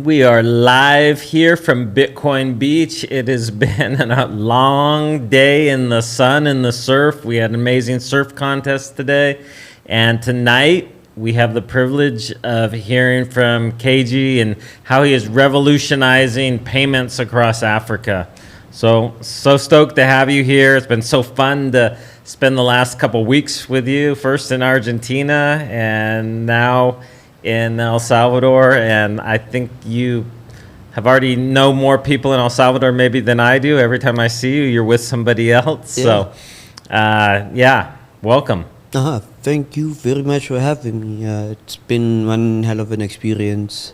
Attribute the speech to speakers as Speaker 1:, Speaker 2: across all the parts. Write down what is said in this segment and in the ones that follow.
Speaker 1: We are live here from Bitcoin Beach. It has been a long day in the sun and the surf. We had an amazing surf contest today. And tonight we have the privilege of hearing from KG and how he is revolutionizing payments across Africa. So stoked to have you here. It's been so fun to spend the last couple weeks with you, first in Argentina and now in El Salvador. And I think you have already know more people in El Salvador maybe than I do. Every time I see you, you're with somebody else. Yeah. So, welcome.
Speaker 2: Thank you very much for having me. It's been one hell of an experience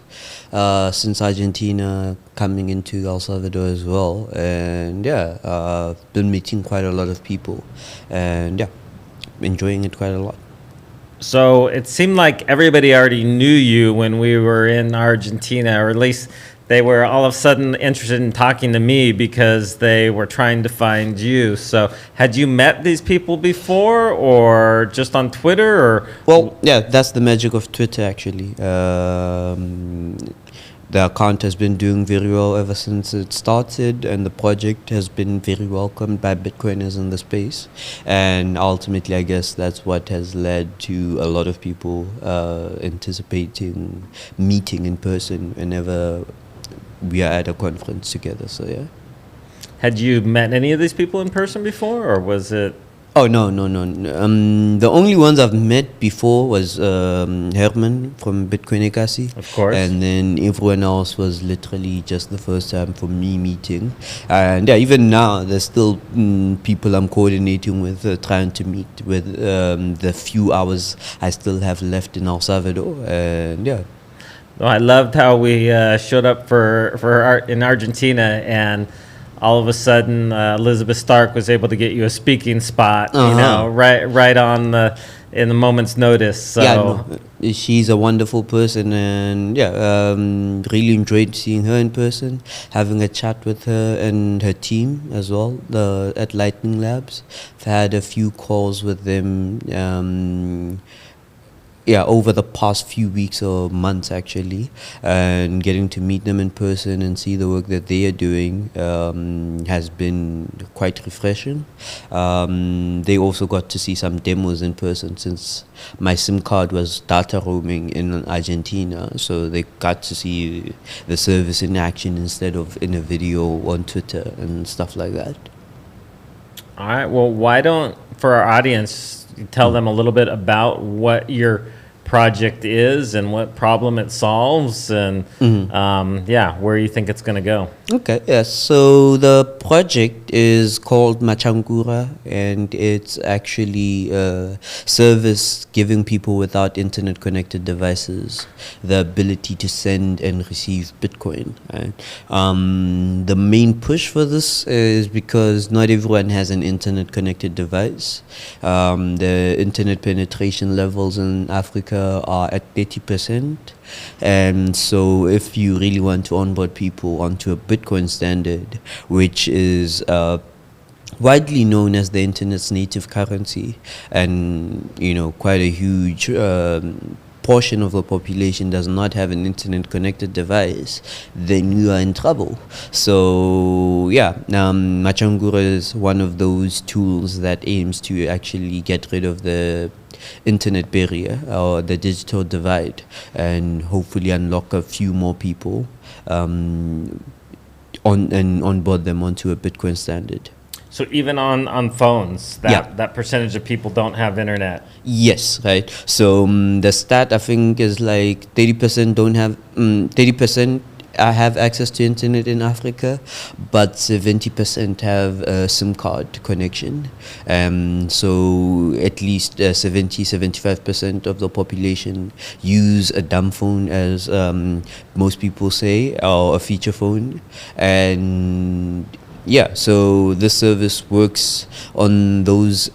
Speaker 2: since Argentina coming into El Salvador as well. And I've been meeting quite a lot of people and enjoying it quite a lot.
Speaker 1: So it seemed like everybody already knew you when we were in Argentina, or at least they were all of a sudden interested in talking to me because they were trying to find you. So had you met these people before or just on Twitter? Or?
Speaker 2: Well, yeah, that's the magic of Twitter, actually. The account has been doing very well ever since it started, and the project has been very welcomed by Bitcoiners in the space. And ultimately, I guess that's what has led to a lot of people anticipating meeting in person whenever we are at a conference together. So yeah.
Speaker 1: Had you met any of these people in person before, or was it?
Speaker 2: Oh, no. The only ones I've met before was Herman from Bitcoin Ekasi.
Speaker 1: Of course.
Speaker 2: And then everyone else was literally just the first time for me meeting. And even now, there's still people I'm coordinating with, trying to meet with the few hours I still have left in El Salvador. And
Speaker 1: Well, I loved how we showed up in Argentina, and all of a sudden, Elizabeth Stark was able to get you a speaking spot, right on in the moment's notice. So.
Speaker 2: She's a wonderful person, and really enjoyed seeing her in person, having a chat with her and her team as well at Lightning Labs. I've had a few calls with them. Over the past few weeks or months, actually, and getting to meet them in person and see the work that they are doing has been quite refreshing. They also got to see some demos in person since my SIM card was data roaming in Argentina, so they got to see the service in action instead of in a video on Twitter and stuff like that.
Speaker 1: All right, well, why don't, for our audience, tell them a little bit about what your project is and what problem it solves, and where you think it's going to go.
Speaker 2: Okay, yes. So the project is called Machankura, and it's actually a service giving people without internet connected devices the ability to send and receive Bitcoin. Right? The main push for this is because not everyone has an internet connected device. The internet penetration levels in Africa are at 30%. And so if you really want to onboard people onto a Bitcoin standard, which is widely known as the internet's native currency, and quite a huge portion of the population does not have an internet connected device, then you are in trouble. So Machankura is one of those tools that aims to actually get rid of the internet barrier or the digital divide, and hopefully unlock a few more people onboard them onto a Bitcoin standard.
Speaker 1: So even on phones, that percentage of people don't have internet.
Speaker 2: Yes, right. So the stat I think is like 30% don't have 30%. I have access to internet in Africa, but 70% have a SIM card connection. So at least 75% of the population use a dumb phone, as most people say, or a feature phone. And so this service works on those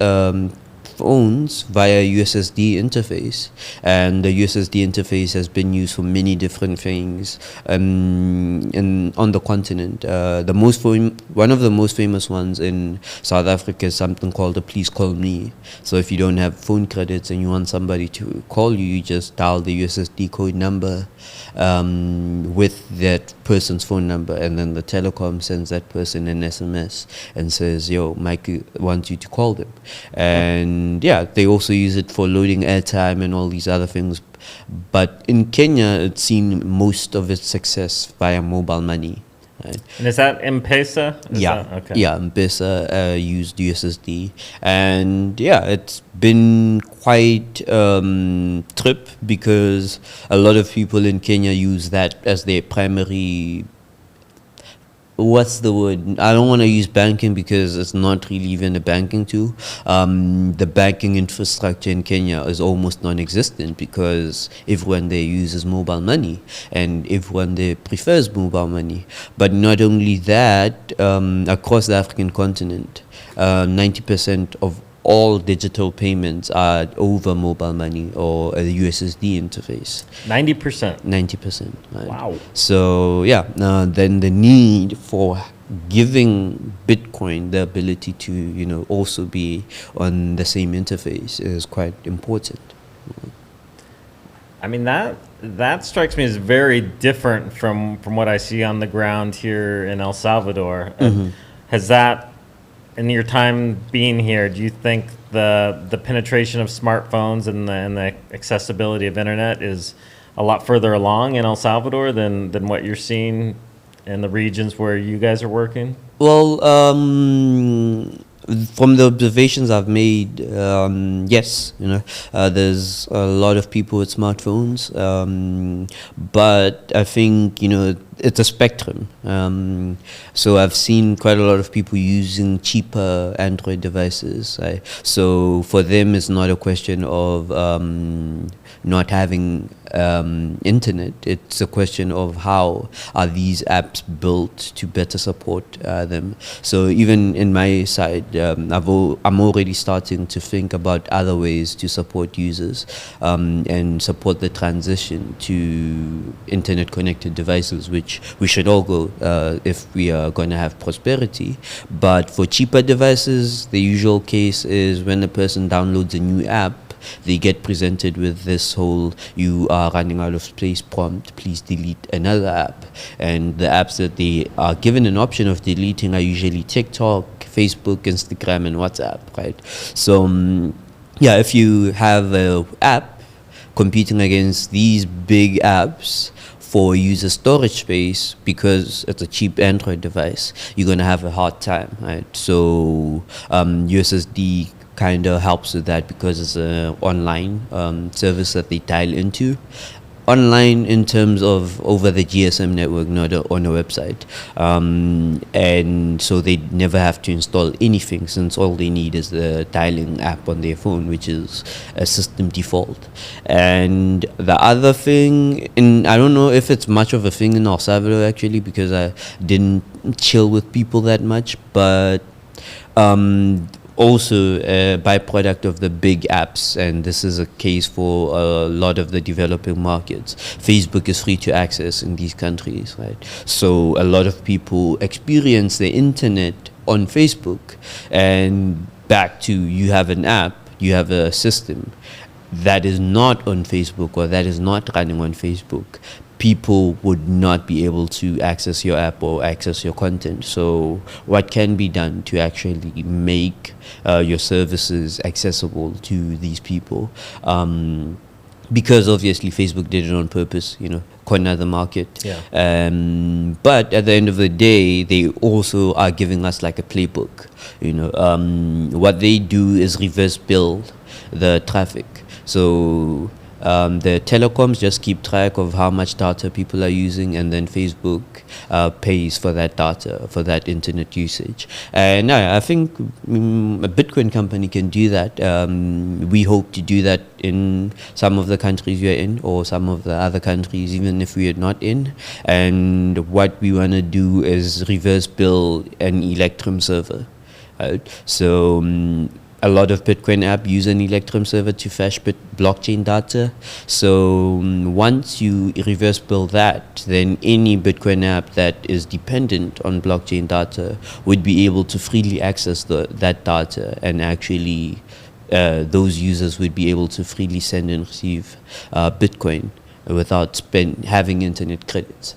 Speaker 2: phones via USSD interface, and the USSD interface has been used for many different things on the continent. One of the most famous ones in South Africa is something called a Please Call Me. So if you don't have phone credits and you want somebody to call you, you just dial the USSD code number with that person's phone number, and then the telecom sends that person an SMS and says, yo, Mike wants you to call them. And yeah, they also use it for loading airtime and all these other things. But in Kenya, it's seen most of its success via mobile money. Right?
Speaker 1: And is that M-Pesa?
Speaker 2: Okay. Yeah, M-Pesa used USSD. And yeah, it's been quite trip, because a lot of people in Kenya use that as their primary, what's the word? I don't want to use banking because it's not really even a banking tool. The banking infrastructure in Kenya is almost non-existent because everyone there uses mobile money and everyone there prefers mobile money. But not only that, across the African continent, 90% of all digital payments are over mobile money or a USSD interface.
Speaker 1: 90%?
Speaker 2: 90%. Right?
Speaker 1: Wow.
Speaker 2: So, yeah, then the need for giving Bitcoin the ability to, also be on the same interface is quite important.
Speaker 1: I mean, that strikes me as very different from what I see on the ground here in El Salvador.
Speaker 2: Mm-hmm.
Speaker 1: Has that, in your time being here, do you think the penetration of smartphones and the accessibility of internet is a lot further along in El Salvador than what you're seeing in the regions where you guys are working?
Speaker 2: Well, from the observations I've made, yes, there's a lot of people with smartphones, but I think, it's a spectrum. So I've seen quite a lot of people using cheaper Android devices. So for them, it's not a question of not having internet. It's a question of how are these apps built to better support them. So even in my side, I'm already starting to think about other ways to support users and support the transition to internet connected devices, which we should all go if we are going to have prosperity. But for cheaper devices, the usual case is when a person downloads a new app, they get presented with this whole "you are running out of space" prompt, please delete another app. And the apps that they are given an option of deleting are usually TikTok, Facebook, Instagram, and WhatsApp, right? So yeah, if you have an app competing against these big apps for user storage space because it's a cheap Android device, you're going to have a hard time, right? So USSD kind of helps with that because it's an online service that they dial into. Online in terms of over the GSM network, not on a website. And so they never have to install anything, since all they need is the dialing app on their phone, which is a system default. And the other thing, and I don't know if it's much of a thing in El Salvador actually, because I didn't chill with people that much, but also a byproduct of the big apps, and this is a case for a lot of the developing markets. Facebook is free to access in these countries, right? So a lot of people experience the internet on Facebook, and back to you have an app, you have a system that is not on Facebook or that is not running on Facebook, people would not be able to access your app or access your content. So what can be done to actually make your services accessible to these people? Because obviously Facebook did it on purpose, corner the market.
Speaker 1: Yeah.
Speaker 2: But at the end of the day, they also are giving us like a playbook. What they do is reverse build the traffic. So the telecoms just keep track of how much data people are using, and then Facebook pays for that data, for that internet usage. And I think a Bitcoin company can do that. We hope to do that in some of the countries we are in, or some of the other countries even if we are not in. And what we want to do is reverse build an Electrum server. So a lot of Bitcoin app use an Electrum server to fetch blockchain data. So once you reverse build that, then any Bitcoin app that is dependent on blockchain data would be able to freely access that data, and actually those users would be able to freely send and receive Bitcoin without having internet credits.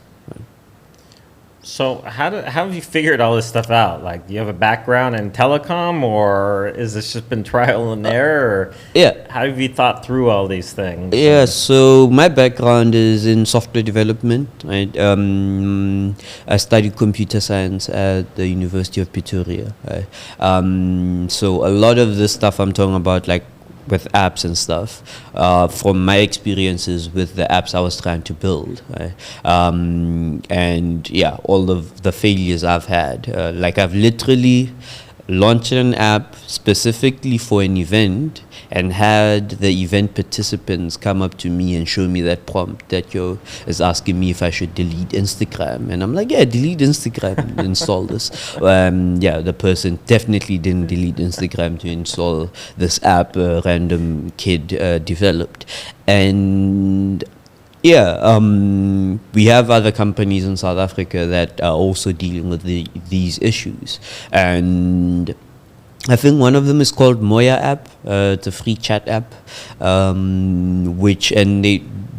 Speaker 1: So how have you figured all this stuff out? Like, do you have a background in telecom, or is this just been trial and error? Or
Speaker 2: Yeah.
Speaker 1: how have you thought through all these things?
Speaker 2: Yeah, so my background is in software development. Right? I studied computer science at the University of Pretoria. Right? So a lot of the stuff I'm talking about, like with apps and stuff, from my experiences with the apps I was trying to build, right? And yeah, all of the failures I've had, like I've literally launched an app specifically for an event and had the event participants come up to me and show me that prompt that is asking me if I should delete Instagram, and I'm like, yeah, delete Instagram, install this. Yeah, the person definitely didn't delete Instagram to install this app a random kid developed. And yeah, we have other companies in South Africa that are also dealing with these issues, and I think one of them is called Moya app. It's a free chat app,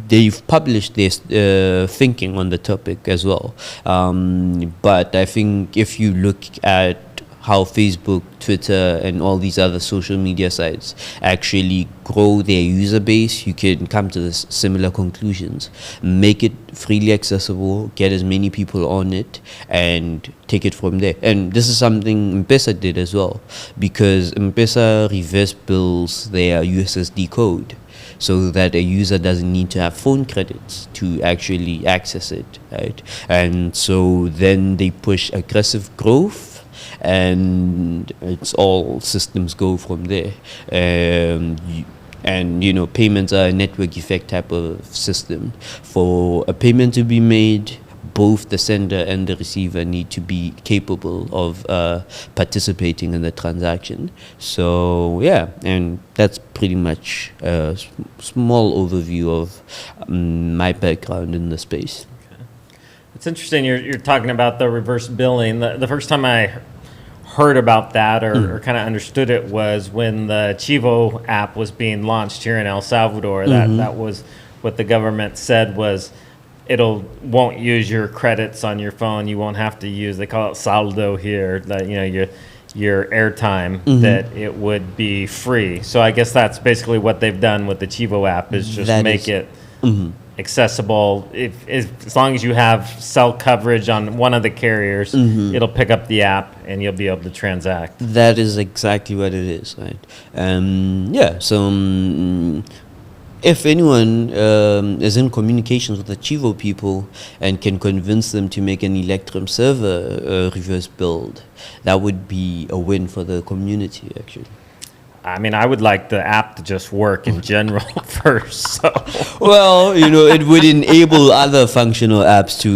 Speaker 2: they've published their thinking on the topic as well. But I think if you look at how Facebook, Twitter, and all these other social media sites actually grow their user base, you can come to similar conclusions. Make it freely accessible, get as many people on it, and take it from there. And this is something M-Pesa did as well, because M-Pesa reverse bills their USSD code, so that a user doesn't need to have phone credits to actually access it, right? And so then they push aggressive growth, and it's all systems go from there. And payments are a network effect type of system. For a payment to be made, both the sender and the receiver need to be capable of participating in the transaction. So yeah, and that's pretty much a small overview of my background in the space.
Speaker 1: Okay. It's interesting you're talking about the reverse billing. The first time I heard about that or kind of understood it was when the Chivo app was being launched here in El Salvador. That was what the government said was won't use your credits on your phone. You won't have to use, they call it saldo here, that your airtime, that it would be free. So I guess that's basically what they've done with the Chivo app, is just make it accessible. As long as you have cell coverage on one of the carriers, it'll pick up the app and you'll be able to transact.
Speaker 2: That is exactly what it is, right? Yeah, so if anyone is in communications with the Chivo people and can convince them to make an Electrum server reverse build, that would be a win for the community, actually.
Speaker 1: I mean, I would like the app to just work in general first. So.
Speaker 2: Well, it would enable other functional apps to,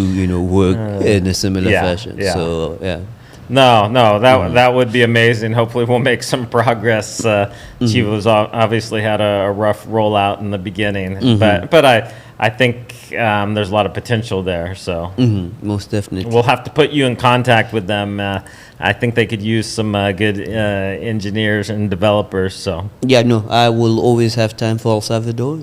Speaker 2: work in a similar fashion. Yeah. So, yeah.
Speaker 1: No, that would be amazing. Hopefully we'll make some progress. Chivo's obviously had a rough rollout in the beginning, but I think there's a lot of potential there. So
Speaker 2: most definitely.
Speaker 1: We'll have to put you in contact with them. I think they could use some good engineers and developers. So
Speaker 2: yeah, no, I will always have time for El Salvador.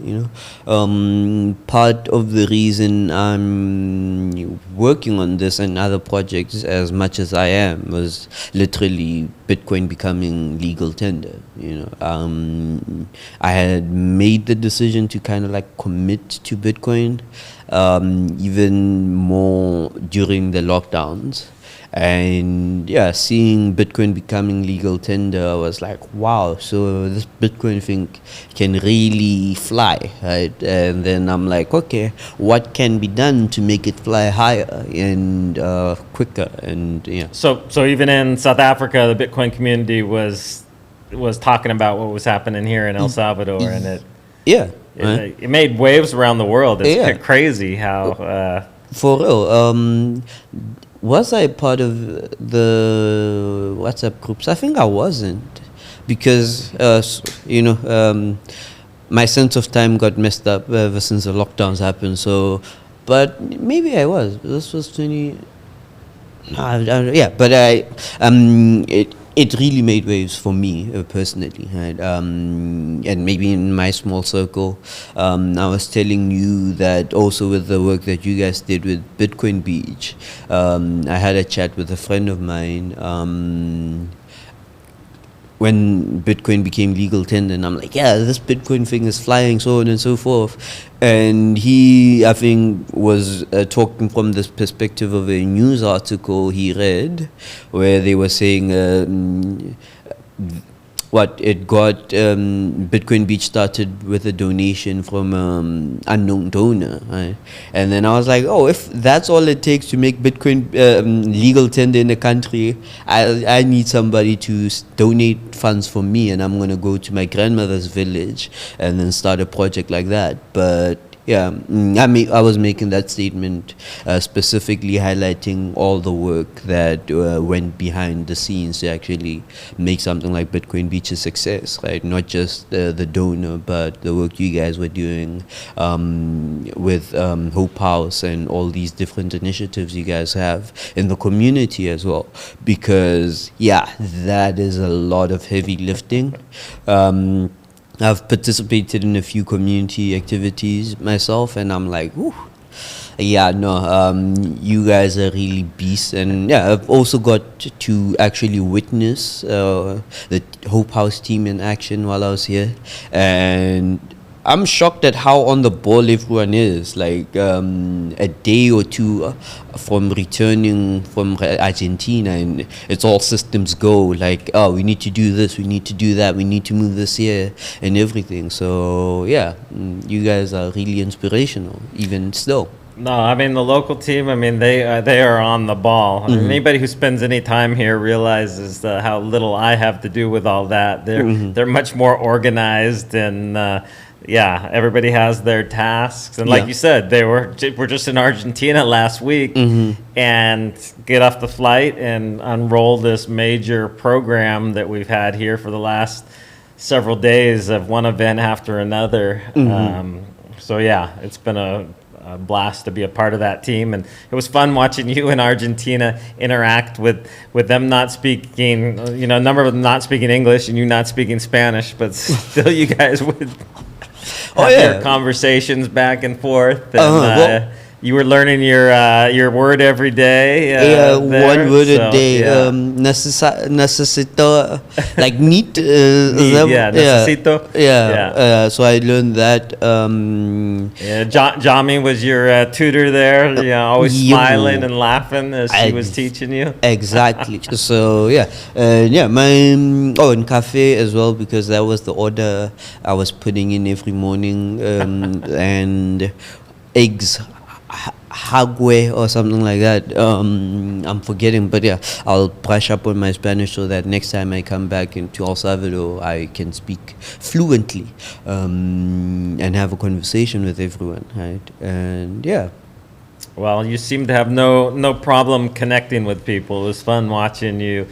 Speaker 2: Part of the reason I'm working on this and other projects as much as I am was literally Bitcoin becoming legal tender. I had made the decision to kind of like commit to Bitcoin, even more during the lockdowns. And yeah, seeing Bitcoin becoming legal tender, I was like, wow, so this Bitcoin thing can really fly, right? And then I'm like, okay, what can be done to make it fly higher and quicker? And yeah.
Speaker 1: So even in South Africa, the Bitcoin community was talking about what was happening here in El Salvador, and it made waves around the world. It's crazy how.
Speaker 2: For real. Was I part of the WhatsApp groups? I think I wasn't. because my sense of time got messed up ever since the lockdowns happened. So, but maybe I was. This was 20. Yeah, but it really made waves for me personally, right? And maybe in my small circle, I was telling you that also with the work that you guys did with Bitcoin Beach, I had a chat with a friend of mine. When Bitcoin became legal tender, and I'm like, yeah, this Bitcoin thing is flying, so on and so forth. And he, I think, was talking from this perspective of a news article he read, where they were saying Bitcoin Beach started with a donation from unknown donor, right? And then I was like, oh, if that's all it takes to make Bitcoin legal tender in the country, I need somebody to donate funds for me, and I'm gonna go to my grandmother's village and then start a project like that. But yeah, I was making that statement specifically highlighting all the work that went behind the scenes to actually make something like Bitcoin Beach a success, right? Not just the donor, but the work you guys were doing with Hope House and all these different initiatives you guys have in the community as well. Because, yeah, that is a lot of heavy lifting. I've participated in a few community activities myself, and I'm like, whew, yeah, no, you guys are really beasts. And yeah, I've also got to actually witness the Hope House team in action while I was here, and I'm shocked at how on the ball everyone is. Like a day or two from returning from Argentina, and it's all systems go. Like, oh, we need to do this, we need to do that, we need to move this here, and everything. So yeah, you guys are really inspirational, even still.
Speaker 1: No, I mean the local team. I mean they are on the ball. I mean, anybody who spends any time here realizes how little I have to do with all that. They're much more organized, and yeah, everybody has their tasks. And like you said, we're just in Argentina last week, and get off the flight and unroll this major program that we've had here for the last several days of one event after another. So yeah, it's been a blast to be a part of that team, and it was fun watching you in Argentina interact with them not speaking, a number of them not speaking English and you not speaking Spanish, but still you guys would have your conversations back and forth, and you were learning your word every day.
Speaker 2: One word a day. Necesito, like need.
Speaker 1: Necesito.
Speaker 2: So I learned that.
Speaker 1: Jami was your tutor there. Always smiling and laughing as she was teaching you.
Speaker 2: Exactly. So my in cafe as well, because that was the order I was putting in every morning, and eggs. Hagwe or something like that. I'm forgetting, but yeah, I'll brush up on my Spanish so that next time I come back into El Salvador, I can speak fluently and have a conversation with everyone, right? And yeah.
Speaker 1: Well, you seem to have no problem connecting with people. It was fun watching you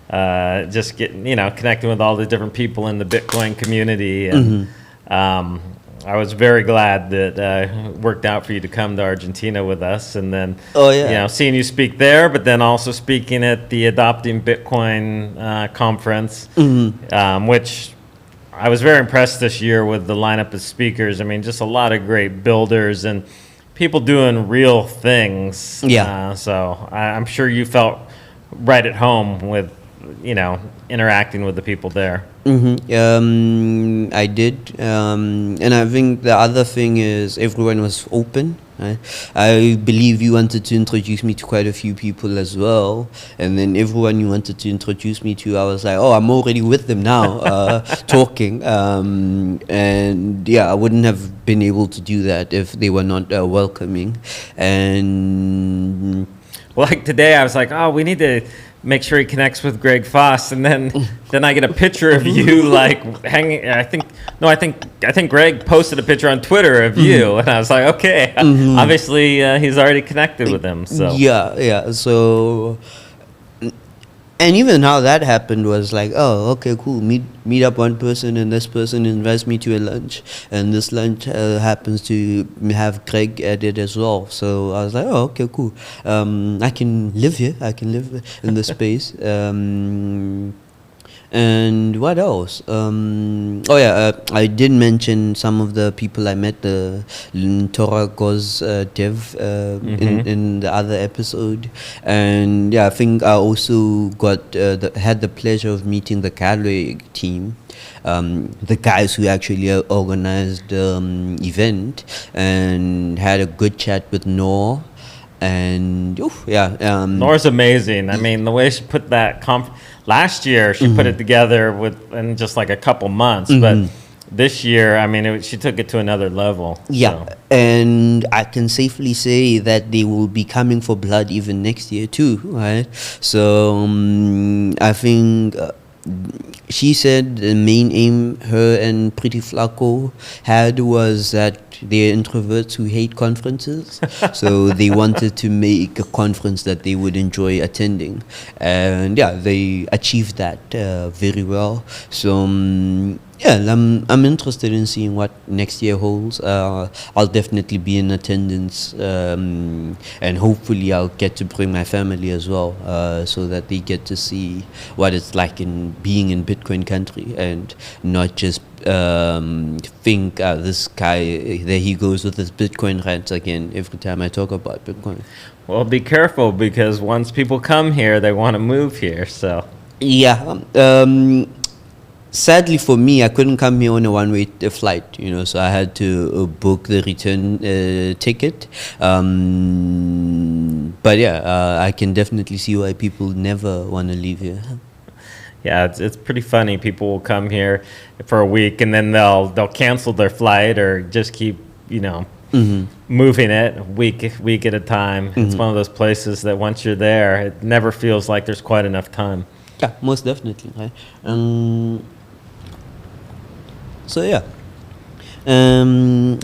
Speaker 1: just getting, connecting with all the different people in the Bitcoin community, and I was very glad that it worked out for you to come to Argentina with us, and then seeing you speak there, but then also speaking at the Adopting Bitcoin conference, which I was very impressed this year with the lineup of speakers. I mean, just a lot of great builders and people doing real things. So I'm sure you felt right at home with interacting with the people there.
Speaker 2: I did, and I think the other thing is everyone was open. Right? I believe you wanted to introduce me to quite a few people as well, and then everyone you wanted to introduce me to, I was like, oh, I'm already with them now, talking, and yeah, I wouldn't have been able to do that if they were not welcoming. And
Speaker 1: like today, I was like, oh, we need to make sure he connects with Greg Foss, and then I get a picture of you like hanging. I think Greg posted a picture on Twitter of you, and I was like, okay, obviously he's already connected with him. So
Speaker 2: yeah. So And even how that happened was like, oh, okay, cool. Meet up one person, and this person invites me to a lunch, and this lunch happens to have Greg at it as well. So I was like, oh, okay, cool. I can live here. I can live in this space. And what else? I did mention some of the people I met, the Torah Goz dev in the other episode, and yeah, I think I also had the pleasure of meeting the Calway team. The guys who actually organized the event, and had a good chat with Noor. And
Speaker 1: Nora's amazing. I mean, the way she put that last year, she put it together in just like a couple months, but this year, I mean, she took it to another level.
Speaker 2: Yeah,
Speaker 1: so.
Speaker 2: And I can safely say that they will be coming for blood even next year too, right? So I think she said the main aim her and Pretty Flaco had was that they're introverts who hate conferences. So they wanted to make a conference that they would enjoy attending. And yeah, they achieved that very well. So I'm interested in seeing what next year holds. I'll definitely be in attendance, and hopefully I'll get to bring my family as well, so that they get to see what it's like in being in Bitcoin country, and not just think this guy, there he goes with his Bitcoin rants again every time I talk about Bitcoin.
Speaker 1: Well, be careful, because once people come here, they want to move here. So
Speaker 2: yeah. Sadly for me, I couldn't come here on a one-way flight, so I had to book the return ticket. But yeah, I can definitely see why people never want to leave here.
Speaker 1: yeah, it's pretty funny. People will come here for a week, and then they'll cancel their flight, or just keep moving it week at a time. It's one of those places that once you're there, it never feels like there's quite enough time.
Speaker 2: Yeah, most definitely. Right? So yeah.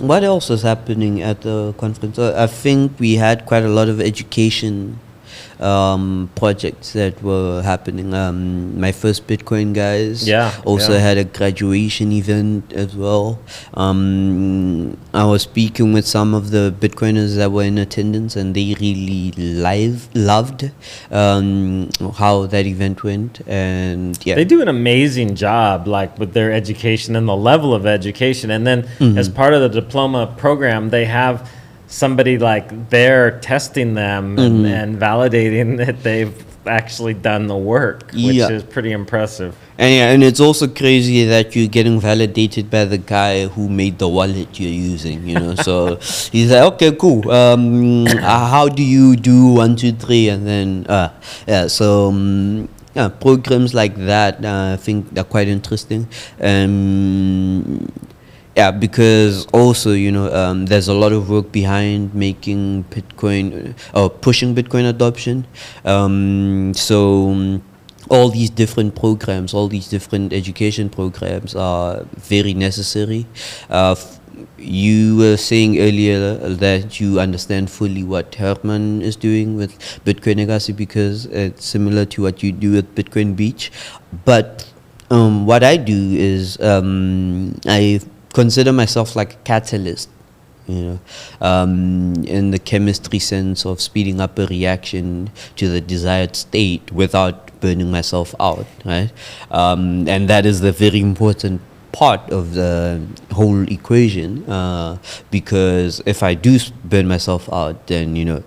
Speaker 2: What else is happening at the conference? I think we had quite a lot of education projects that were happening. My first Bitcoin guys also had a graduation event as well. I was speaking with some of the Bitcoiners that were in attendance, and they really loved how that event went. And yeah,
Speaker 1: they do an amazing job, like with their education and the level of education. And then as part of the diploma program, they have somebody like there testing them and validating that they've actually done the work, which is pretty impressive.
Speaker 2: And it's also crazy that you're getting validated by the guy who made the wallet you're using, So he's like, okay, cool. How do you do 1, 2, 3, and then programs like that, I think they're quite interesting. Yeah, because also, there's a lot of work behind making Bitcoin, or pushing Bitcoin adoption. So all these different programs, all these different education programs are very necessary. You were saying earlier that you understand fully what Herman is doing with Bitcoin Legacy, because it's similar to what you do with Bitcoin Beach. But what I do is I consider myself like a catalyst, in the chemistry sense of speeding up a reaction to the desired state without burning myself out, right? And that is the very important part of the whole equation, because if I do burn myself out, then
Speaker 1: you're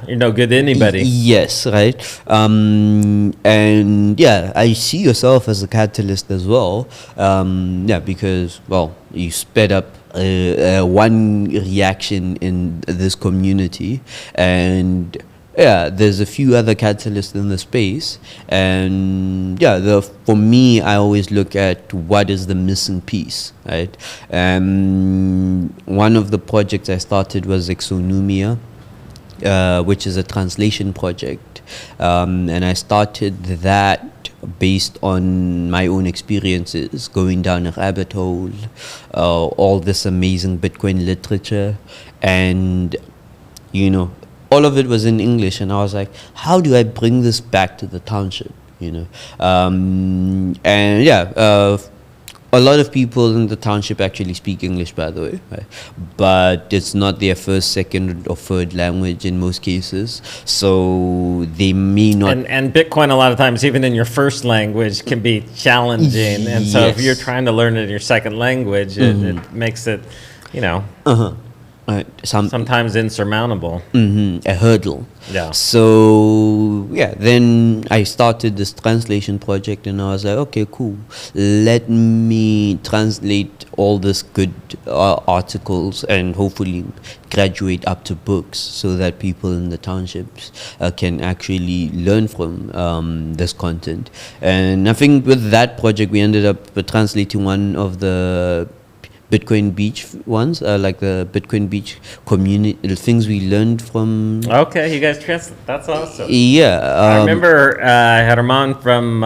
Speaker 1: no good to anybody.
Speaker 2: Yes, right. And yeah, I see yourself as a catalyst as well. Because you sped up one reaction in this community, and there's a few other catalysts in the space, and for me, I always look at what is the missing piece, right? One of the projects I started was Exonumia, which is a translation project, and I started that based on my own experiences, going down a rabbit hole, all this amazing Bitcoin literature, and all of it was in English, and I was like, how do I bring this back to the township? And yeah, a lot of people in the township actually speak English, by the way, right? But it's not their first, second, or third language in most cases, so they may not.
Speaker 1: And Bitcoin, a lot of times, even in your first language, can be challenging. And so if you're trying to learn it in your second language, it makes it,
Speaker 2: Right.
Speaker 1: sometimes insurmountable.
Speaker 2: A hurdle.
Speaker 1: Yeah.
Speaker 2: So yeah, then I started this translation project, and I was like, okay, cool. Let me translate all this good articles and hopefully graduate up to books, so that people in the townships can actually learn from this content. And I think with that project, we ended up translating one of the Bitcoin Beach ones, like the Bitcoin Beach community, things we learned from.
Speaker 1: Okay, you guys translate. That's awesome.
Speaker 2: Yeah.
Speaker 1: I remember I had Armand from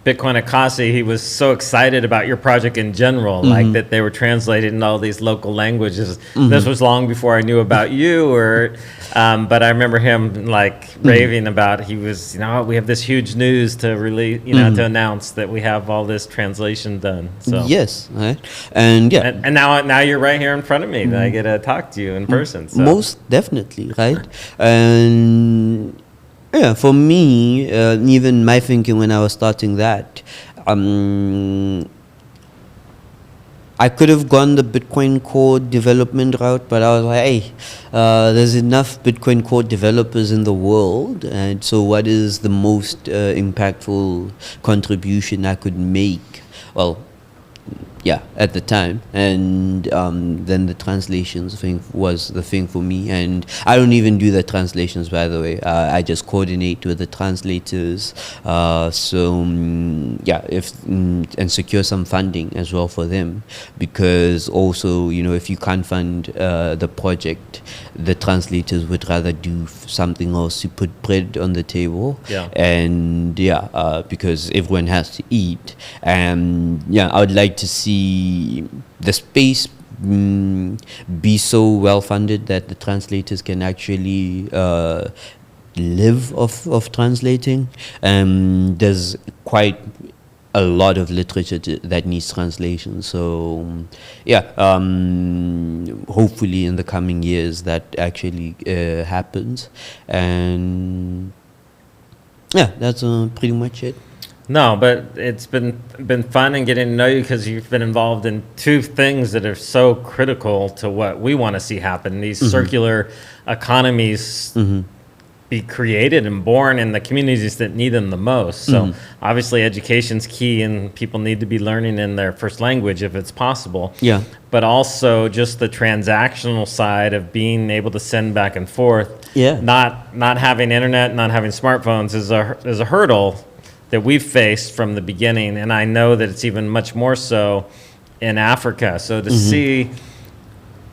Speaker 1: Bitcoin Akasi. He was so excited about your project in general, like that they were translated in all these local languages. This was long before I knew about you, but I remember him like raving about. He was, we have this huge news to release, to announce that we have all this translation done. So
Speaker 2: yes, right, and yeah,
Speaker 1: and now you're right here in front of me. And I get to talk to you in person. So.
Speaker 2: Most definitely, right, and. Yeah, for me, even my thinking when I was starting that, I could have gone the Bitcoin core development route, but I was like, hey, there's enough Bitcoin core developers in the world, and so what is the most impactful contribution I could make? Well, yeah, at the time, and then the translations thing was the thing for me. And I don't even do the translations, by the way. I just coordinate with the translators, and secure some funding as well for them, because also, if you can't fund the project, the translators would rather do something else to put bread on the table. And because everyone has to eat. And I would like to see the space be so well funded that the translators can actually live off translating. There's quite a lot of literature that needs translation, so hopefully in the coming years that actually happens. And that's pretty much it.
Speaker 1: No, but it's been fun and getting to know you, because you've been involved in two things that are so critical to what we want to see happen. These circular economies be created and born in the communities that need them the most. So obviously education's key, and people need to be learning in their first language if it's possible.
Speaker 2: Yeah.
Speaker 1: But also just the transactional side of being able to send back and forth.
Speaker 2: Yeah.
Speaker 1: Not having internet, not having smartphones is a hurdle that we've faced from the beginning, and I know that it's even much more so in Africa. So to see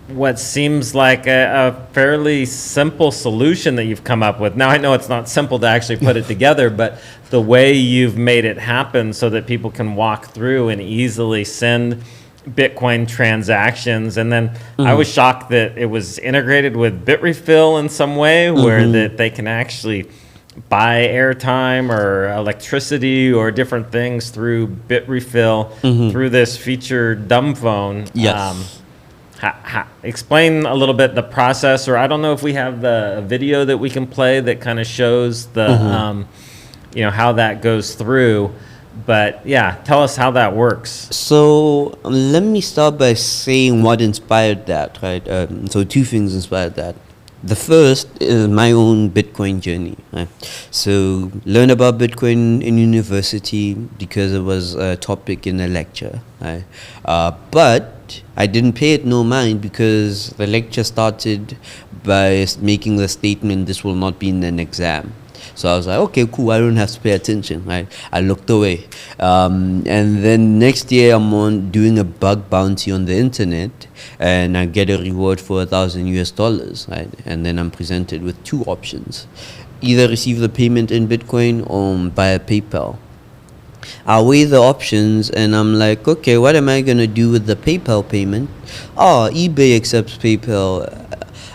Speaker 1: what seems like a fairly simple solution that you've come up with. Now, I know it's not simple to actually put it together, but the way you've made it happen so that people can walk through and easily send Bitcoin transactions. And then I was shocked that it was integrated with Bitrefill in some way, where that they can actually buy airtime or electricity or different things through Bitrefill through this featured dumb phone.
Speaker 2: Yes.
Speaker 1: Explain a little bit the process, or I don't know if we have the video that we can play that kind of shows the how that goes through. But tell us how that works.
Speaker 2: So let me start by saying what inspired that, right? So two things inspired that. The first is my own Bitcoin journey. Right? So learn about Bitcoin in university because it was a topic in a lecture. Right? But I didn't pay it no mind, because the lecture started by making the statement, this will not be in an exam. So I was like, okay, cool, I don't have to pay attention, right? I looked away. And then next year I'm on doing a bug bounty on the internet, and I get a reward for $1,000 US, right? And then I'm presented with two options. Either receive the payment in Bitcoin or via PayPal. I weigh the options and I'm like, okay, what am I going to do with the PayPal payment? Oh, eBay accepts PayPal.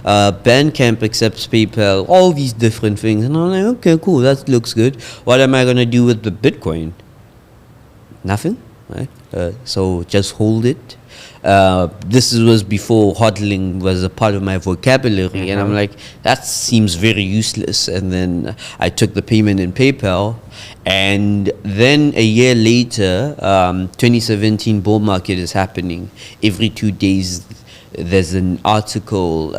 Speaker 2: Bandcamp accepts PayPal, all these different things. And I'm like, okay, cool, that looks good. What am I going to do with the Bitcoin? Nothing, right? So just hold it. Was before hodling was a part of my vocabulary, and I'm like, that seems very useless. And then I took the payment in PayPal, and then a year later, 2017 bull market is happening. Every 2 days there's an article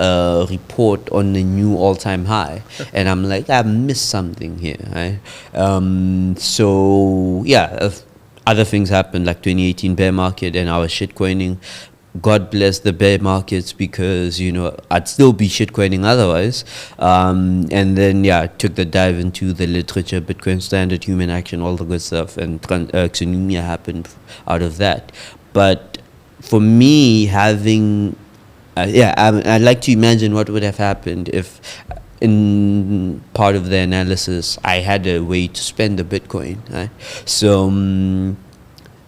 Speaker 2: report on a new all-time high, and I'm like, I missed something here, right? So yeah, other things happened, like 2018 bear market, and I was shitcoining. God bless the bear markets, because I'd still be shitcoining otherwise. And then I took the dive into the literature, Bitcoin Standard, human action, all the good stuff, and Xenomia happened out of that. But for me, having I'd like to imagine what would have happened if, in part of the analysis, I had a way to spend the Bitcoin. Right? So,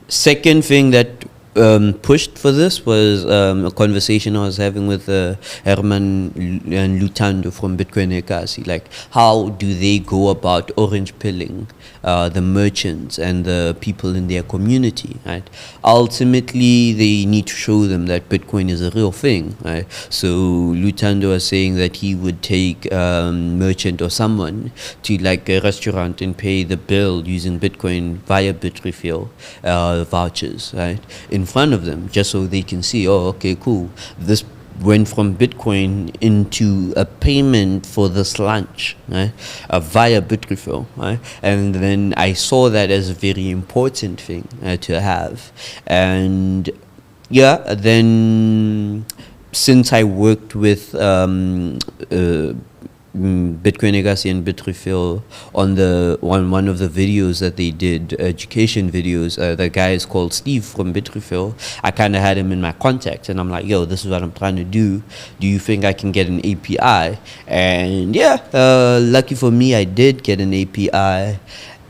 Speaker 2: second thing that pushed for this was a conversation I was having with Herman and Lutando from Bitcoin Ekasi. Like, how do they go about orange pilling the merchants and the people in their community? Right? Ultimately, they need to show them that Bitcoin is a real thing. Right? So Lutando was saying that he would take a merchant or someone to like a restaurant and pay the bill using Bitcoin via Bitrefill vouchers, right? In front of them, just so they can see, oh, okay, cool, this went from Bitcoin into a payment for this lunch, right? Via Bitrefill, right? And then I saw that as a very important thing to have. And then since I worked with Bitcoin Legacy and Bitrefill on one of the videos that they did, education videos, the guy is called Steve from Bitrefill. I kind of had him in my contacts, and I'm like, yo, this is what I'm trying to do. Do you think I can get an API? And lucky for me, I did get an API,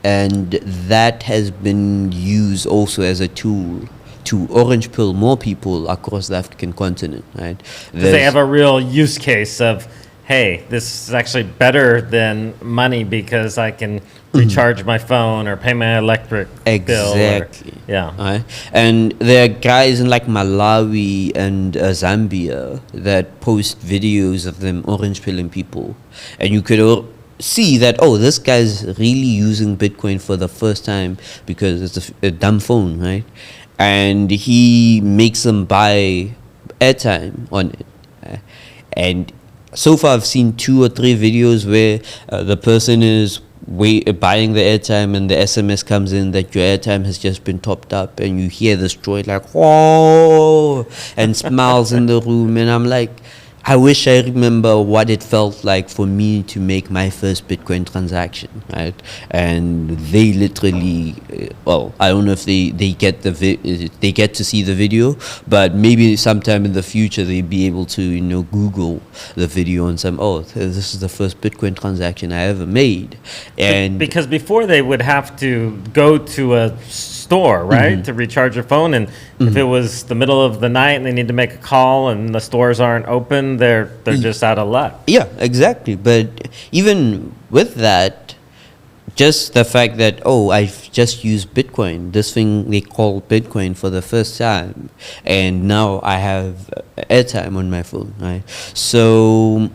Speaker 2: and that has been used also as a tool to orange pill more people across the African continent, right?
Speaker 1: They have a real use case of, hey, this is actually better than money because I can recharge my phone or pay my electric bill.
Speaker 2: Exactly.
Speaker 1: Right?
Speaker 2: And there are guys in like Malawi and Zambia that post videos of them orange pilling people. And you could see that, oh, this guy's really using Bitcoin for the first time because it's a dumb phone, right? And he makes them buy airtime on it. And so far, I've seen 2 or 3 videos where the person is buying the airtime, and the SMS comes in that your airtime has just been topped up, and you hear this joy like, whoa, and smiles in the room. And I'm like, I wish I remember what it felt like for me to make my first Bitcoin transaction, right? And they literally, I don't know if they get they get to see the video, but maybe sometime in the future they'll be able to Google the video and say, oh, this is the first Bitcoin transaction I ever made. And
Speaker 1: because before they would have to go to a store, right, to recharge your phone, and if it was the middle of the night and they need to make a call and the stores aren't open, they're just out of luck.
Speaker 2: Yeah, exactly. But even with that, just the fact that, oh, I've just used Bitcoin, this thing they call Bitcoin, for the first time, and now I have airtime on my phone, right? So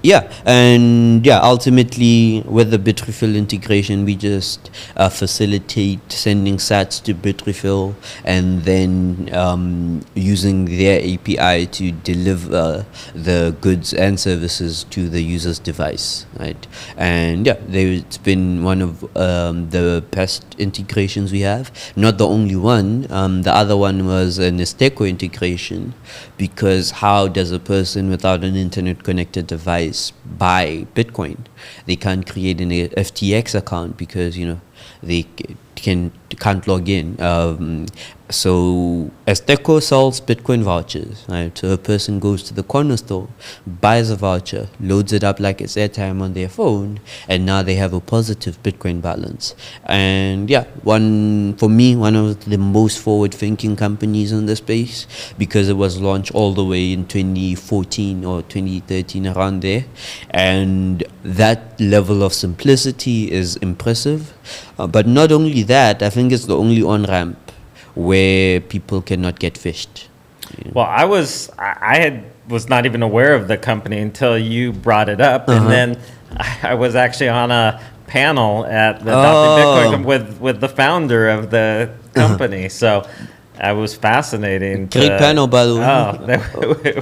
Speaker 2: ultimately with the Bitrefill integration, we just facilitate sending sats to Bitrefill, and then using their API to deliver the goods and services to the user's device, right? And it's been one of the best integrations we have. Not the only one. The other one was an Esteco integration, because how does a person without an internet connected device buy Bitcoin? They can't create an FTX account because they can't log in. So Azteco sells Bitcoin vouchers, right? So a person goes to the corner store, buys a voucher, loads it up like it's airtime on their phone, and now they have a positive Bitcoin balance. And yeah, one of the most forward-thinking companies in the space, because it was launched all the way in 2014 or 2013, around there. And that level of simplicity is impressive. But not only that, I think it's the only on-ramp where people cannot get fished.
Speaker 1: Well, I was not even aware of the company until you brought it up, and then I was actually on a panel at the Adopting Bitcoin with the founder of the company. So I was fascinating.
Speaker 2: Great panel, by the way.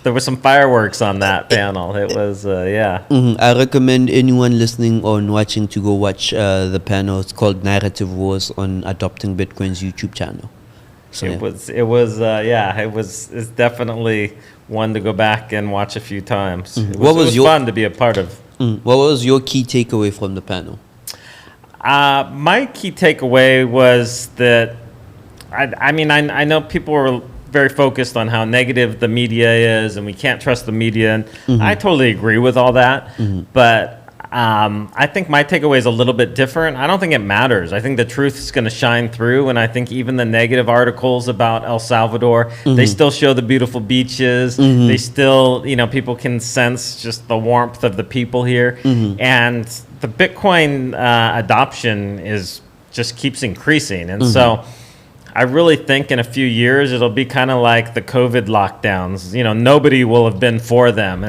Speaker 1: There was some fireworks on that panel. It was yeah.
Speaker 2: I recommend anyone listening or watching to go watch the panel. It's called Narrative Wars on Adopting Bitcoin's YouTube channel. So,
Speaker 1: it's definitely one to go back and watch a few times. It
Speaker 2: What was your-
Speaker 1: fun to be a part of.
Speaker 2: What was your key takeaway from the panel?
Speaker 1: My key takeaway was that I know people were very focused on how negative the media is and we can't trust the media, and I totally agree with all that. But I think my takeaway is a little bit different. I don't think it matters. I think the truth is going to shine through, and I think even the negative articles about El Salvador, they still show the beautiful beaches. They still, people can sense just the warmth of the people here, and the Bitcoin adoption just keeps increasing, and so I really think in a few years it'll be kind of like the COVID lockdowns. Nobody will have been for them.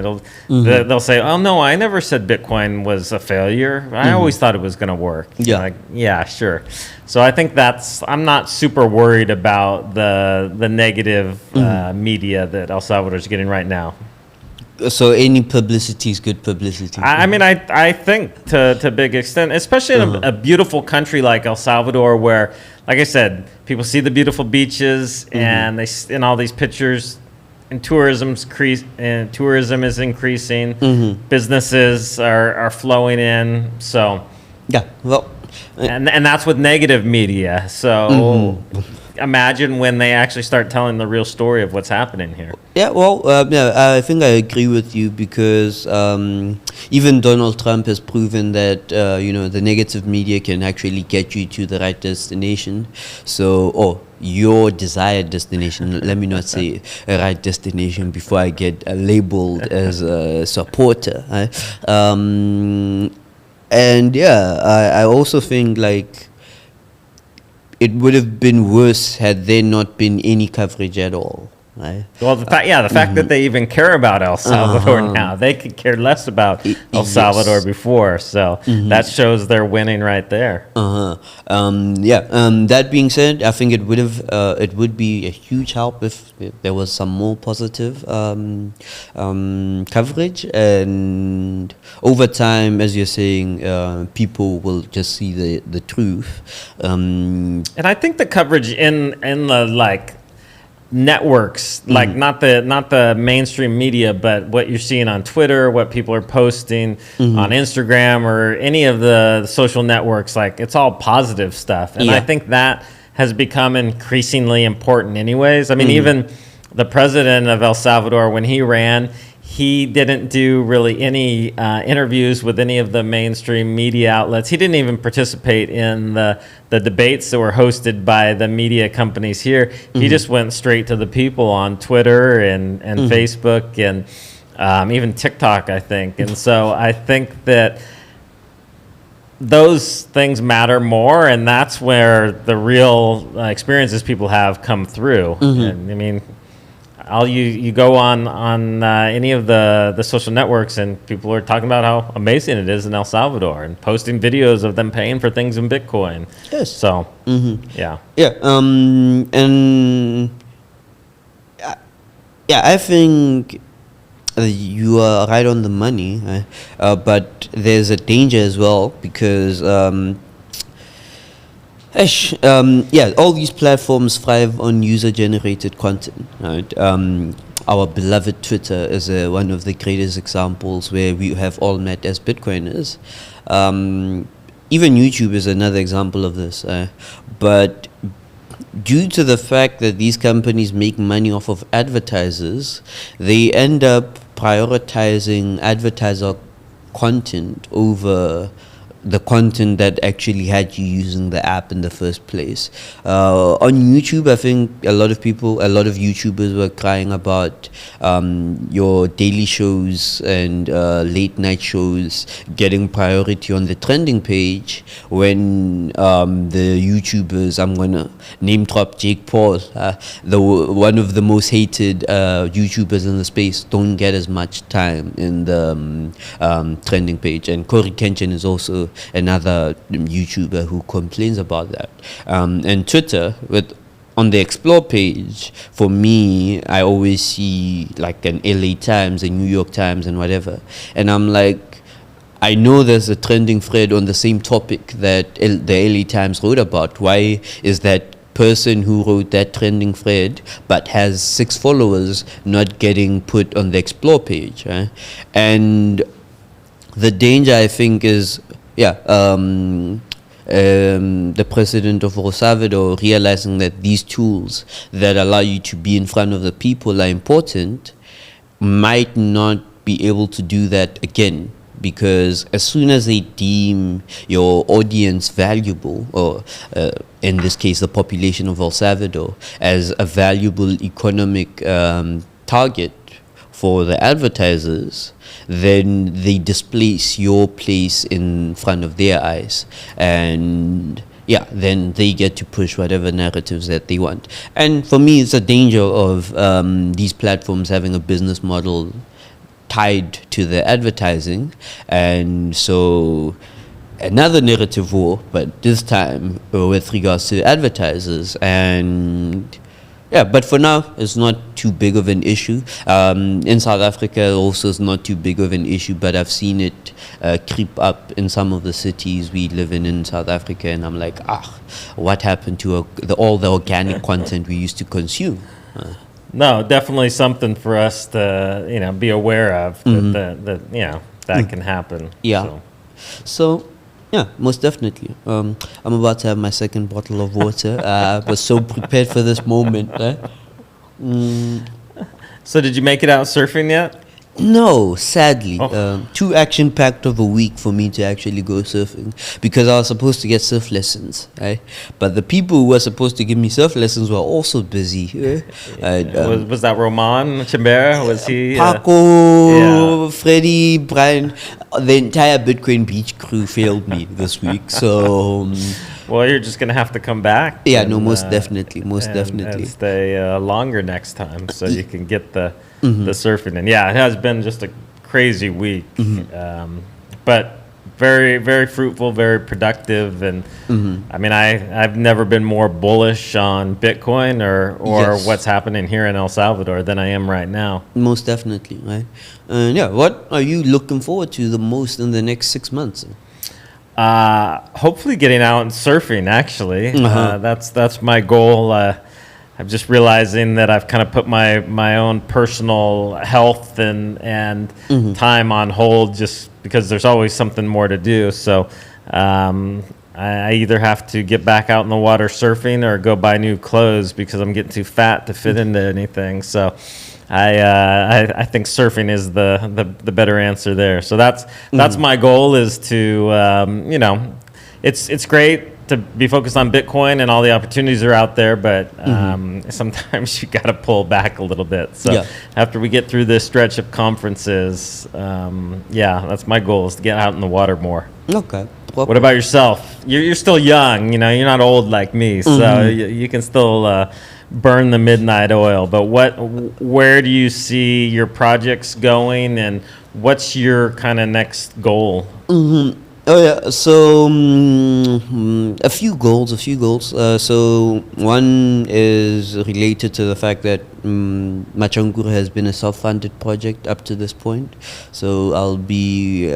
Speaker 1: They'll say, "Oh no, I never said Bitcoin was a failure. I always thought it was going to work."
Speaker 2: Yeah,
Speaker 1: yeah, sure. So I think I'm not super worried about the negative media that El Salvador is getting right now.
Speaker 2: So any publicity is good publicity.
Speaker 1: I think to a big extent, especially in a beautiful country like El Salvador, where, like I said, people see the beautiful beaches and in all these pictures, and tourism is increasing. Businesses are flowing in. So
Speaker 2: yeah, well,
Speaker 1: and that's with negative media. So imagine when they actually start telling the real story of what's happening here.
Speaker 2: Yeah, well, I think I agree with you, because even Donald Trump has proven that the negative media can actually get you to the right destination. So, your desired destination. Let me not say a right destination before I get labeled as a supporter. And yeah, I also think like it would have been worse had there not been any coverage at all. Right?
Speaker 1: Well, the fact that they even care about El Salvador now, they could care less about El Salvador before, so that shows they're winning right there.
Speaker 2: That being said, I think it would be a huge help if there was some more positive coverage, and over time, as you're saying, people will just see the truth.
Speaker 1: And I think the coverage in the networks, like not the mainstream media, but what you're seeing on Twitter, what people are posting on Instagram or any of the social networks, it's all positive stuff. And I think that has become increasingly important anyways. I mean, even the president of El Salvador, when he ran, he didn't do really any interviews with any of the mainstream media outlets. He didn't even participate in the debates that were hosted by the media companies here. He just went straight to the people on Twitter and Facebook and even TikTok, I think. And so I think that those things matter more, and that's where the real experiences people have come through. And I mean, you go on any of the social networks, and people are talking about how amazing it is in El Salvador and posting videos of them paying for things in Bitcoin.
Speaker 2: Yes.
Speaker 1: So, yeah.
Speaker 2: Yeah. I think you are right on the money, but there's a danger as well, because all these platforms thrive on user-generated content, right? Our beloved Twitter is one of the greatest examples where we have all met as Bitcoiners. Even YouTube is another example of this. But due to the fact that these companies make money off of advertisers, they end up prioritizing advertiser content over the content that actually had you using the app in the first place. On YouTube, I think a lot of YouTubers were crying about your daily shows and late night shows getting priority on the trending page when the YouTubers, I'm gonna name drop Jake Paul, one of the most hated YouTubers in the space, don't get as much time in the trending page. And Corey Kenshin is also another YouTuber who complains about that. And Twitter, on the explore page, for me, I always see like an LA Times, a New York Times, and whatever, and I'm like, I know there's a trending thread on the same topic that the LA Times wrote about. Why is that person who wrote that trending thread but has 6 followers not getting put on the explore page? Right? And the danger, I think, is the president of El Salvador realizing that these tools that allow you to be in front of the people are important, might not be able to do that again, because as soon as they deem your audience valuable, or in this case the population of El Salvador, as a valuable economic target for the advertisers, then they displace your place in front of their eyes, and then they get to push whatever narratives that they want. And for me, it's a danger of these platforms having a business model tied to the advertising, and so another narrative war, but this time with regards to advertisers. And but for now, it's not too big of an issue. In South Africa, also, it's not too big of an issue, but I've seen it creep up in some of the cities we live in South Africa, and I'm like, what happened to all the organic content we used to consume?
Speaker 1: No, definitely something for us to be aware of, that can happen.
Speaker 2: Yeah. So yeah, most definitely. I'm about to have my second bottle of water. I was so prepared for this moment.
Speaker 1: So did you make it out surfing yet?
Speaker 2: No, sadly.
Speaker 1: Oh.
Speaker 2: Too action-packed of a week for me to actually go surfing, because I was supposed to get surf lessons, right? But the people who were supposed to give me surf lessons were also busy.
Speaker 1: Was that Roman Chimbera? Was he?
Speaker 2: Paco, Freddie, Brian, the entire Bitcoin Beach crew failed me this week. So
Speaker 1: well, you're just gonna have to come back.
Speaker 2: Yeah, most definitely.
Speaker 1: And stay longer next time, so you can get the surfing. And yeah, it has been just a crazy week, but very, very fruitful, very productive. And I mean, I've never been more bullish on Bitcoin or
Speaker 2: Yes.
Speaker 1: what's happening here in El Salvador than I am right now.
Speaker 2: Most definitely, right? What are you looking forward to the most in the next 6 months?
Speaker 1: Hopefully getting out and surfing, actually. That's my goal. I'm just realizing that I've kind of put my own personal health and time on hold, just because there's always something more to do. So I either have to get back out in the water surfing or go buy new clothes, because I'm getting too fat to fit into anything. So I think surfing is the better answer there. So that's my goal, is to it's great to be focused on Bitcoin and all the opportunities are out there, but sometimes you got to pull back a little bit. So after we get through this stretch of conferences, that's my goal, is to get out in the water more.
Speaker 2: Okay.
Speaker 1: What about yourself? You're still young, you're not old like me, so you can still burn the midnight oil. But where do you see your projects going, and what's your kind of next goal?
Speaker 2: So a few goals. So one is related to the fact that Machankura has been a self-funded project up to this point, so I'll be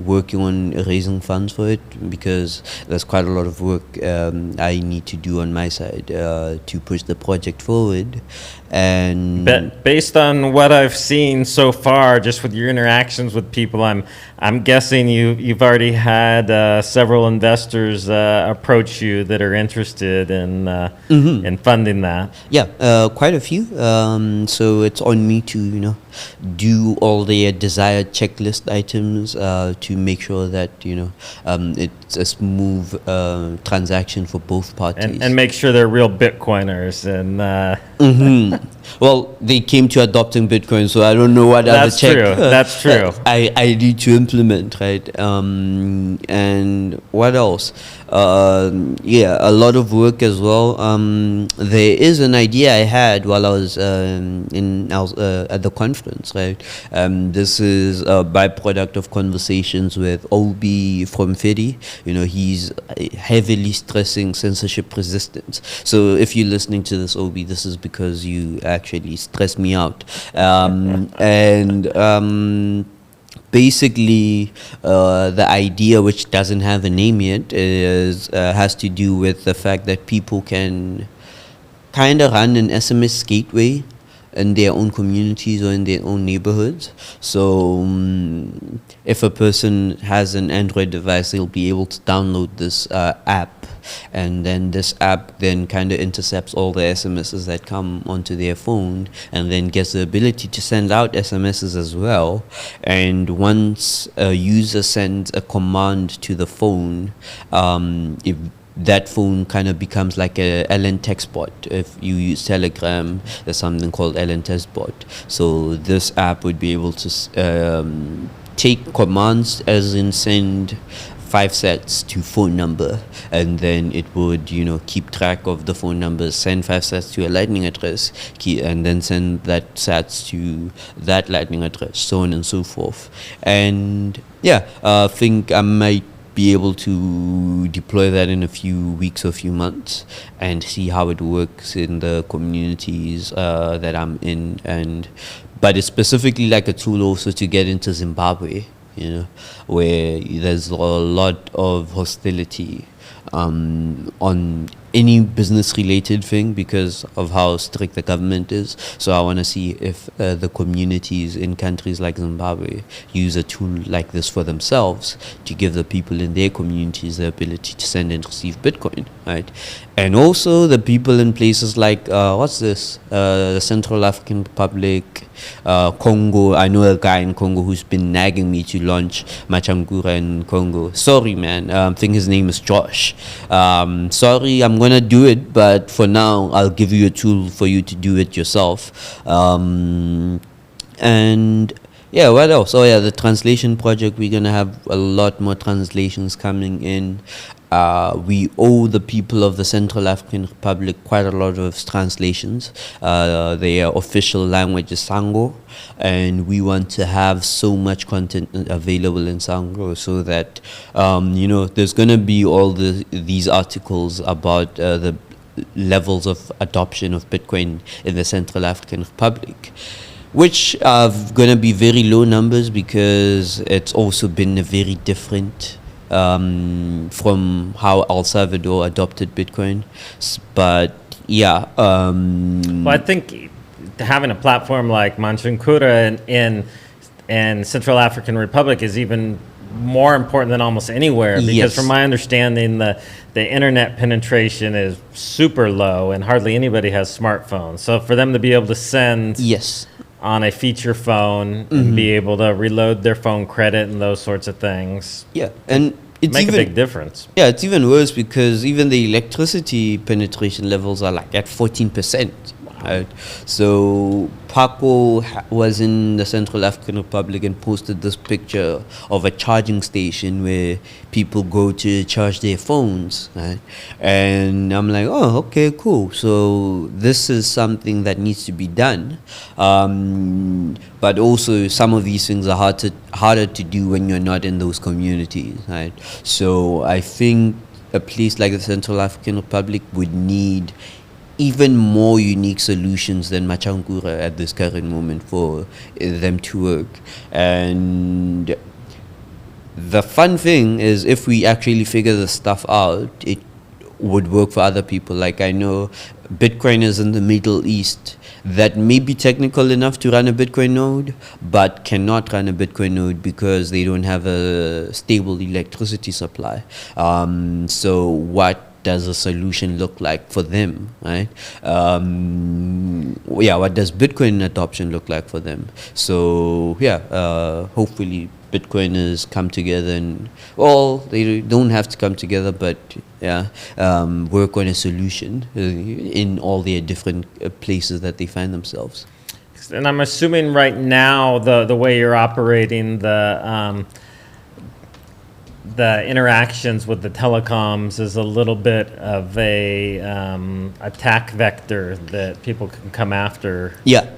Speaker 2: working on raising funds for it because there's quite a lot of work I need to do on my side to push the project forward. And
Speaker 1: Based on what I've seen so far, just with your interactions with people, I'm guessing you've already had several investors approach you that are interested in funding that.
Speaker 2: yeah, quite a few. So it's on me to do all their desired checklist items to make sure that it's a smooth transaction for both parties.
Speaker 1: And make sure they're real Bitcoiners and
Speaker 2: Well, they came to adopting Bitcoin, so I don't know what other
Speaker 1: That's
Speaker 2: check
Speaker 1: true. That's true.
Speaker 2: I need to implement, right? And what else? Yeah, a lot of work as well. There is an idea I had while I was at the conference, right? This is a byproduct of conversations with Obi from FIDI. He's heavily stressing censorship resistance. So if you're listening to this, Obi, this is because you actually stress me out. Basically, the idea, which doesn't have a name yet, has to do with the fact that people can kind of run an SMS gateway in their own communities or in their own neighborhoods. So if a person has an Android device, they'll be able to download this app, and then this app then kind of intercepts all the SMSs that come onto their phone, and then gets the ability to send out SMSs as well. And once a user sends a command to the phone, if that phone kind of becomes like a LN text bot. If you use Telegram, there's something called LN text bot. So this app would be able to take commands, as in send 5 sets to phone number, and then it would keep track of the phone numbers, send 5 sets to a lightning address, and then send that sets to that lightning address, so on and so forth. And yeah, I think I might be able to deploy that in a few weeks or few months and see how it works in the communities that I'm in. But it's specifically like a tool also to get into Zimbabwe, where there's a lot of hostility on any business related thing because of how strict the government is. So I want to see if the communities in countries like Zimbabwe use a tool like this for themselves to give the people in their communities the ability to send and receive Bitcoin, right? And also the people in places like the Central African Republic, Congo. I know a guy in Congo who's been nagging me to launch Machankura in Congo. Sorry, man. I think his name is Josh. Sorry, I'm gonna do it, but for now, I'll give you a tool for you to do it yourself. And yeah, what else? Oh yeah, the translation project. We're gonna have a lot more translations coming in. We owe the people of the Central African Republic quite a lot of translations. Their official language is Sango, and we want to have so much content available in Sango so that there's going to be all these articles about the levels of adoption of Bitcoin in the Central African Republic, which are going to be very low numbers because it's also been a very different from how El Salvador adopted Bitcoin. But yeah.
Speaker 1: Well, I think having a platform like Machankura in Central African Republic is even more important than almost anywhere, because
Speaker 2: Yes.
Speaker 1: from my understanding, the internet penetration is super low and hardly anybody has smartphones. So for them to be able to send
Speaker 2: Yes.
Speaker 1: on a feature phone and be able to reload their phone credit and those sorts of things
Speaker 2: Yeah. And it's
Speaker 1: make a
Speaker 2: even
Speaker 1: big difference.
Speaker 2: Yeah, it's even worse because even the electricity penetration levels are like at 14%. Right? So Paco was in the Central African Republic and posted this picture of a charging station where people go to charge their phones, right? And I'm like, oh, okay, cool. So this is something that needs to be done. But also some of these things are harder to do when you're not in those communities, right? So I think a place like the Central African Republic would need even more unique solutions than Machankura at this current moment for them to work. And the fun thing is, if we actually figure the stuff out, it would work for other people. Like, I know Bitcoiners in the Middle East that may be technical enough to run a Bitcoin node, but cannot run a Bitcoin node because they don't have a stable electricity supply. So what does a solution look like for them, right? What does Bitcoin adoption look like for them? So hopefully Bitcoiners come together, and they don't have to come together, but work on a solution in all their different places that they find themselves.
Speaker 1: And I'm assuming right now the way you're operating the interactions with the telecoms is a little bit of a attack vector that people can come after.
Speaker 2: Yeah.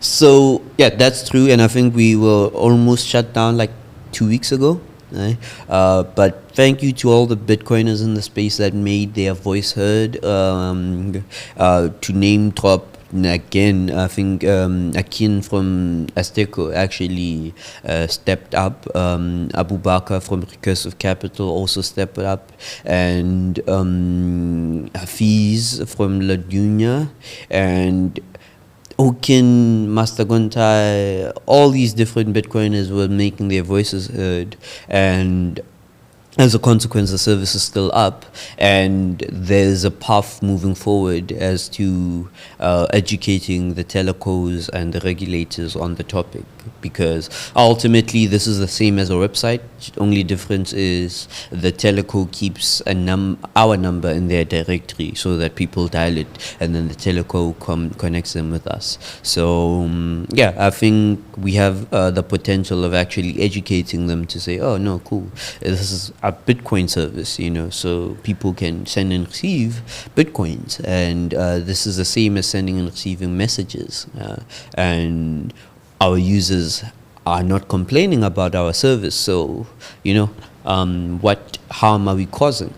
Speaker 2: So that's true, and I think we were almost shut down like 2 weeks ago. Right? But thank you to all the Bitcoiners in the space that made their voice heard. To name drop again, I think Akin from Azteco actually stepped up. Abu Bakr from Recursive Capital also stepped up, and Hafiz from La Dunya, and Okin, Mastagontai, all these different Bitcoiners were making their voices heard, and as a consequence, the service is still up, and there's a path moving forward as to educating the telecos and the regulators on the topic, because ultimately this is the same as a website. Only difference is the teleco keeps our number in their directory so that people dial it, and then the teleco connects them with us. So I think we have the potential of actually educating them to say, oh no, cool, this is a Bitcoin service, so people can send and receive Bitcoins, and this is the same as sending and receiving messages, and our users are not complaining about our service. So, what harm are we causing?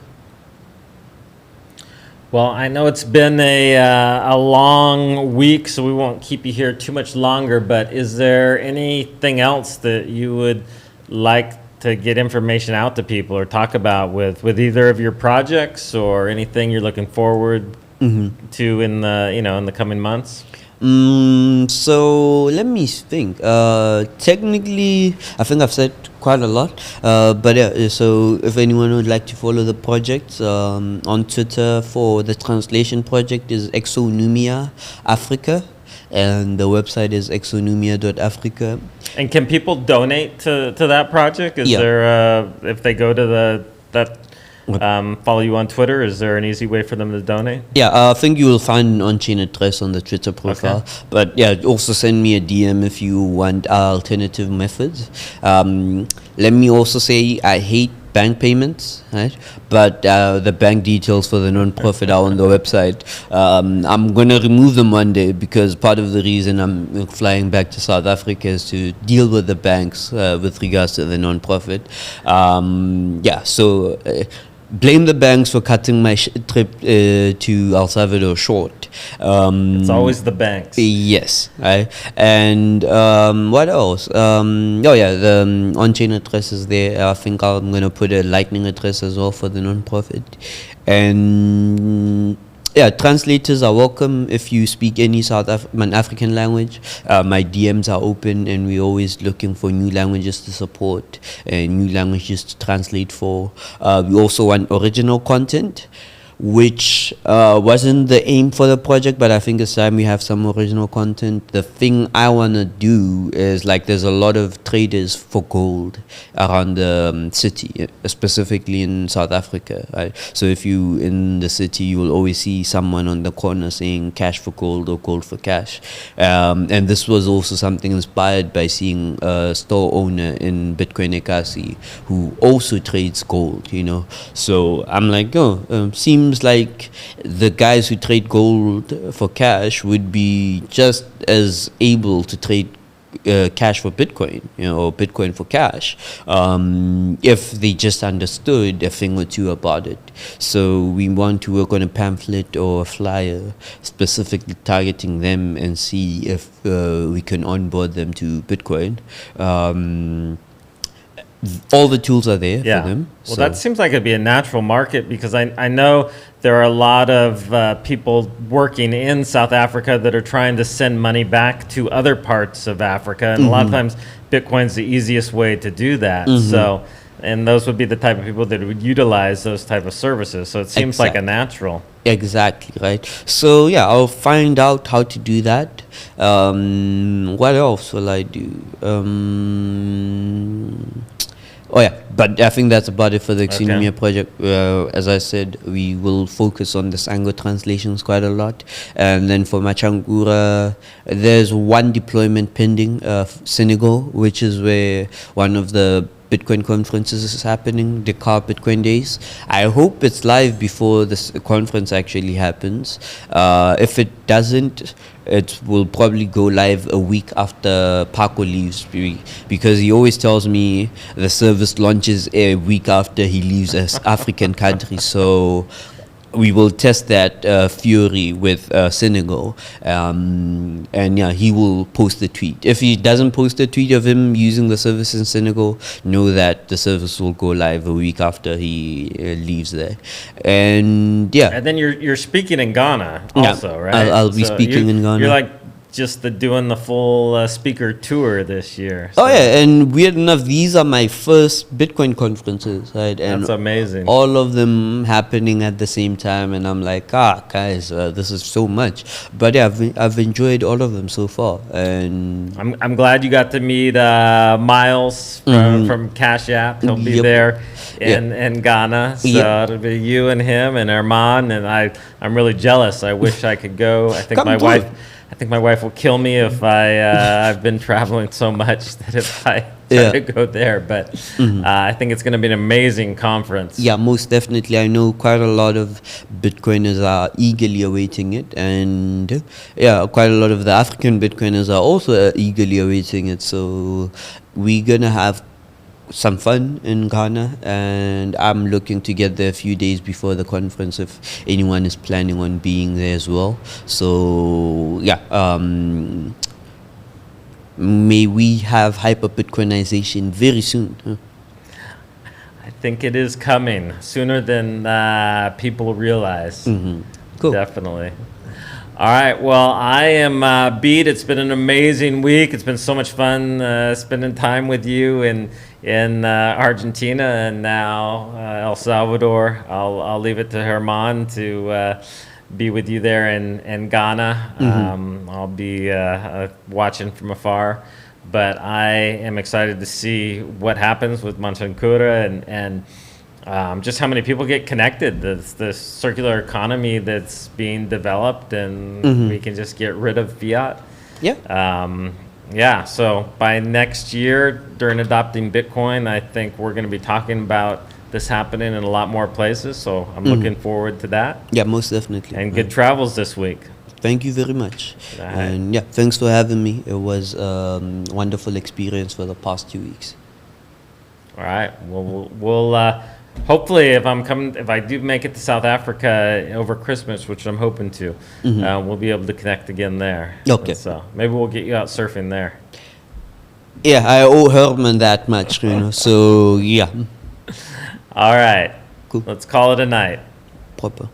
Speaker 1: Well, I know it's been a long week, so we won't keep you here too much longer, but is there anything else that you would like to get information out to people or talk about with either of your projects, or anything you're looking forward to in the coming months?
Speaker 2: So let me think. Technically, I think I've said quite a lot. So if anyone would like to follow the project, on Twitter for the translation project is Exonumia Africa, and the website is exonumia.africa.
Speaker 1: And can people donate to that project? Is there if they go to follow you on Twitter, is there an easy way for them to donate?
Speaker 2: I think you will find an on-chain address on the Twitter profile. Okay. But also send me a DM if you want alternative methods. Let me also say I hate bank payments, right? But the bank details for the non-profit are on the website. I'm going to remove them one day, because part of the reason I'm flying back to South Africa is to deal with the banks with regards to the non-profit. Blame the banks for cutting my trip to El Salvador short.
Speaker 1: It's always the banks.
Speaker 2: Yes, right. And what else? The on-chain address is there. I think I'm going to put a Lightning address as well for the non-profit. And translators are welcome if you speak any African language. My DMs are open, and we're always looking for new languages to support and new languages to translate for. We also want original content, which wasn't the aim for the project, but I think it's time we have some original content. The thing I want to do is, there's a lot of traders for gold around the city, specifically in South Africa, right? So if you in the city, you will always see someone on the corner saying cash for gold or gold for cash. And this was also something inspired by seeing a store owner in Bitcoin Ekasi who also trades gold, So I'm like, seems like the guys who trade gold for cash would be just as able to trade cash for Bitcoin, or Bitcoin for cash, if they just understood a thing or two about it. So we want to work on a pamphlet or a flyer specifically targeting them and see if we can onboard them to Bitcoin. All the tools are there for them.
Speaker 1: Well, that seems like it'd be a natural market, because I know there are a lot of people working in South Africa that are trying to send money back to other parts of Africa. And a lot of times Bitcoin's the easiest way to do that. So, and those would be the type of people that would utilize those type of services. So it seems like a natural.
Speaker 2: Exactly, right. So yeah, I'll find out how to do that. What else will I do? Oh yeah, but I think that's about it for the Xenomia project. As I said, we will focus on the Sango translations quite a lot. And then for Machankura, there's one deployment pending, Senegal, which is where one of the Bitcoin conferences is happening, the Car Bitcoin Days. I hope it's live before this conference actually happens. If it doesn't, it will probably go live a week after Paco leaves, because he always tells me the service launches a week after he leaves an African country. So we will test that theory with Senegal, and yeah, he will post the tweet. If he doesn't post a tweet of him using the service in Senegal, know that the service will go live a week after he leaves there. And yeah,
Speaker 1: and then you're speaking in Ghana also, right?
Speaker 2: I'll be speaking in Ghana.
Speaker 1: You're like just doing the full speaker tour this year.
Speaker 2: So. Oh yeah, and weird enough, these are my first Bitcoin conferences, right? And
Speaker 1: that's amazing.
Speaker 2: All of them happening at the same time, and I'm like, guys, this is so much. But yeah, I've enjoyed all of them so far, and
Speaker 1: I'm glad you got to meet Miles from Cash App. He'll be there in Ghana. So it'll be you and him and Armand, and I'm really jealous. I wish I could go. I think my wife will kill me if I've been traveling so much that if I try to go there. But I think it's going to be an amazing conference.
Speaker 2: Yeah, most definitely. I know quite a lot of Bitcoiners are eagerly awaiting it. And yeah, quite a lot of the African Bitcoiners are also eagerly awaiting it. So we're going to have some fun in Ghana, and I'm looking to get there a few days before the conference if anyone is planning on being there as well. So yeah, may we have hyper Bitcoinization very soon.
Speaker 1: I think it is coming sooner than people realize.
Speaker 2: Cool.
Speaker 1: Definitely. All right. Well, I am beat. It's been an amazing week. It's been so much fun spending time with you in Argentina and now El Salvador. I'll leave it to Herman to be with you there in Ghana. I'll be watching from afar, but I am excited to see what happens with Machankura and just how many people get connected. The circular economy that's being developed, and we can just get rid of fiat. Yeah, so by next year, during adopting Bitcoin, I think we're going to be talking about this happening in a lot more places. So I'm looking forward to that.
Speaker 2: Yeah, most definitely.
Speaker 1: And good travels this week.
Speaker 2: Thank you very much.
Speaker 1: Right.
Speaker 2: And yeah, thanks for having me. It was a wonderful experience for the past 2 weeks.
Speaker 1: All right. Well, we'll hopefully, if I do make it to South Africa over Christmas, which I'm hoping to, we'll be able to connect again there.
Speaker 2: Okay.
Speaker 1: And so maybe we'll get you out surfing there.
Speaker 2: Yeah, I owe Herman that much, So yeah.
Speaker 1: All right.
Speaker 2: Cool.
Speaker 1: Let's call it a night.
Speaker 2: Proper.